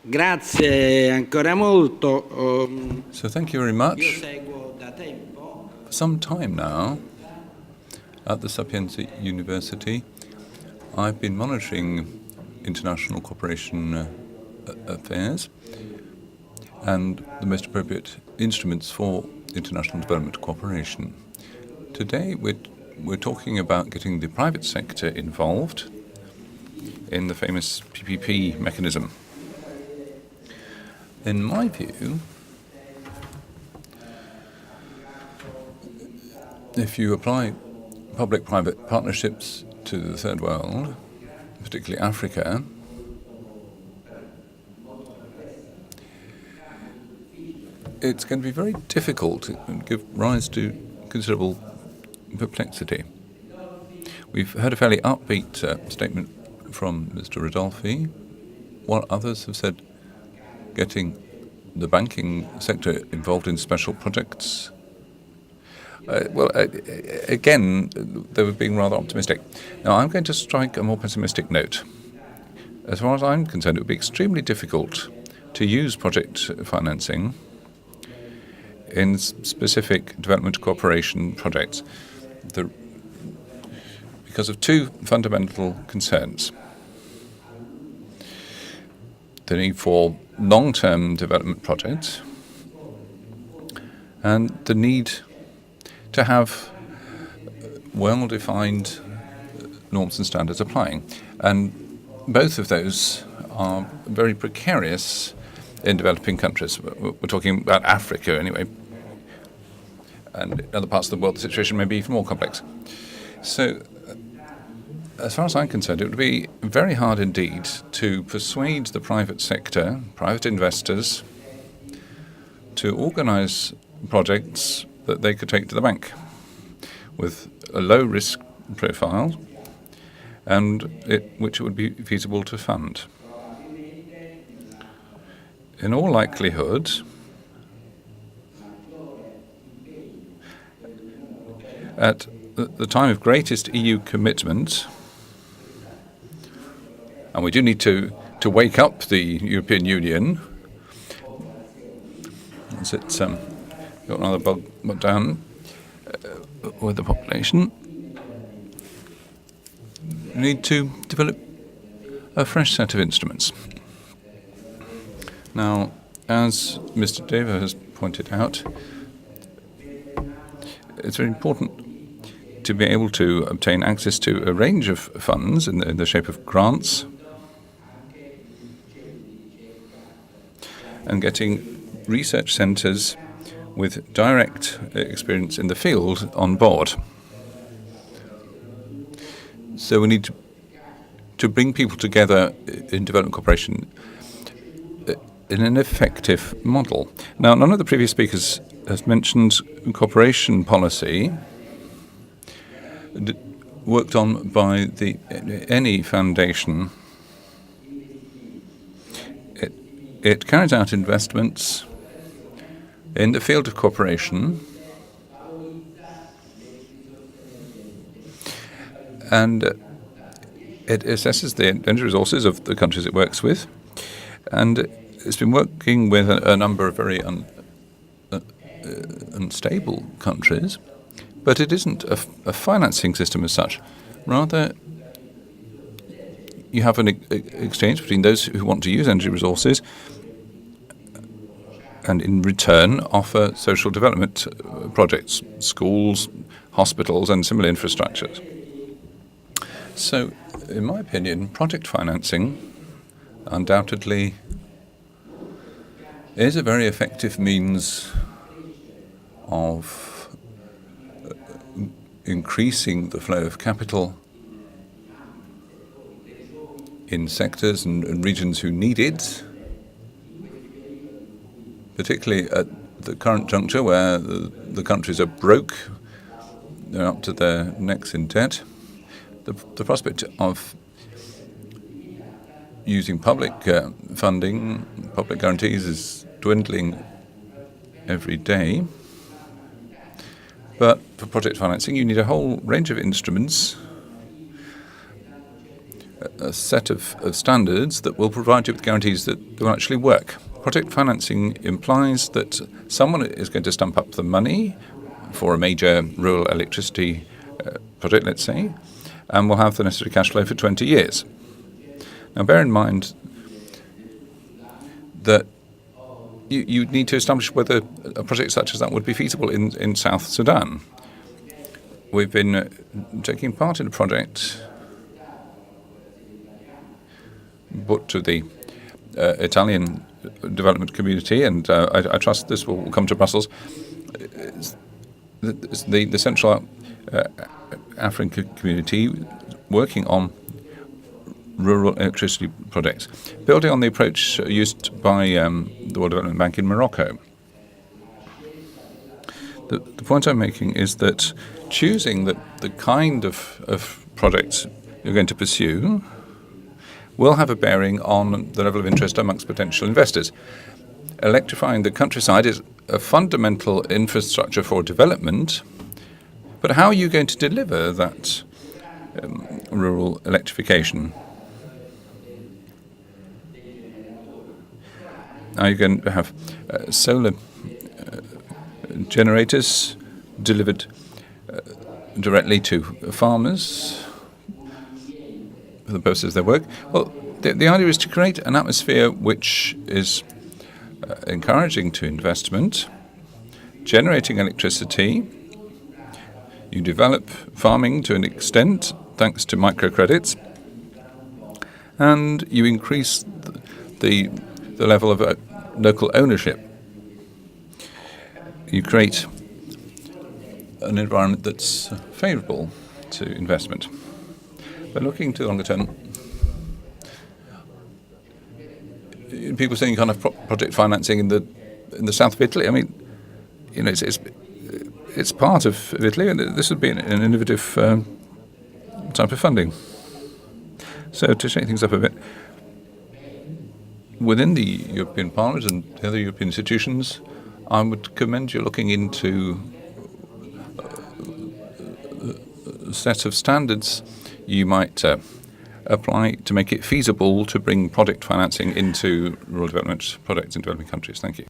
Grazie ancora molto. So thank you very much. Io seguo da tempo. For some time now, at the Sapienza University, I've been monitoring international cooperation affairs and the most appropriate instruments for international development cooperation. Today, we're talking about getting the private sector involved in the famous PPP mechanism. In my view, if you apply public-private partnerships to the third world, particularly Africa, it's going to be very difficult and give rise to considerable perplexity. We've heard a fairly upbeat statement from Mr. Rodolphi, while others have said getting the banking sector involved in special projects. Again, they were being rather optimistic. Now, I'm going to strike a more pessimistic note. As far as I'm concerned, it would be extremely difficult to use project financing in specific development cooperation projects because of two fundamental concerns. The need for long-term development projects and the need to have well-defined norms and standards applying. And both of those are very precarious in developing countries. We're talking about Africa anyway. And in other parts of the world, the situation may be even more complex. So, as far as I'm concerned, it would be very hard indeed to persuade the private sector, private investors, to organize projects that they could take to the bank with a low risk profile and which it would be feasible to fund. In all likelihood, at the time of greatest EU commitment, and we do need to wake up the European Union, as it's got another bogged down with the population, we need to develop a fresh set of instruments. Now, as Mr. Deva has pointed out, it's very important to be able to obtain access to a range of funds in the shape of grants and getting research centres with direct experience in the field on board. So we need to bring people together in development cooperation in an effective model. Now, none of the previous speakers has mentioned cooperation policy worked on by any foundation. It carries out investments in the field of cooperation and it assesses the energy resources of the countries it works with, and it's been working with a number of very unstable countries, but it isn't a financing system as such. Rather, you have an exchange between those who want to use energy resources and in return offer social development projects, schools, hospitals and similar infrastructures. So, in my opinion, project financing undoubtedly is a very effective means of increasing the flow of capital in sectors and regions who need it, particularly at the current juncture where the countries are broke, they're up to their necks in debt. The prospect of using public funding, public guarantees is dwindling every day. But for project financing, you need a whole range of instruments a set of standards that will provide you with guarantees that they will actually work. Project financing implies that someone is going to stump up the money for a major rural electricity project, let's say, and will have the necessary cash flow for 20 years. Now, bear in mind that you need to establish whether a project such as that would be feasible in South Sudan. We've been taking part in a project put to the Italian development community, and I trust this will come to Brussels. The Central African community working on rural electricity projects, building on the approach used by the World Development Bank in Morocco. The point I'm making is that choosing the kind of projects you're going to pursue will have a bearing on the level of interest amongst potential investors. Electrifying the countryside is a fundamental infrastructure for development, but how are you going to deliver that rural electrification? Are you going to have solar generators delivered directly to farmers for the purposes of their work? Well, the idea is to create an atmosphere which is encouraging to investment, generating electricity. You develop farming to an extent thanks to microcredits, and you increase the level of local ownership. You create an environment that's favourable to investment. But looking to the longer term, people saying kind of project financing in the south of Italy. I mean, you know, it's part of Italy, and this would be an innovative type of funding. So to shake things up a bit, within the European Parliament and the other European institutions, I would commend you looking into a set of standards you might apply to make it feasible to bring project financing into rural development projects in developing countries. Thank you.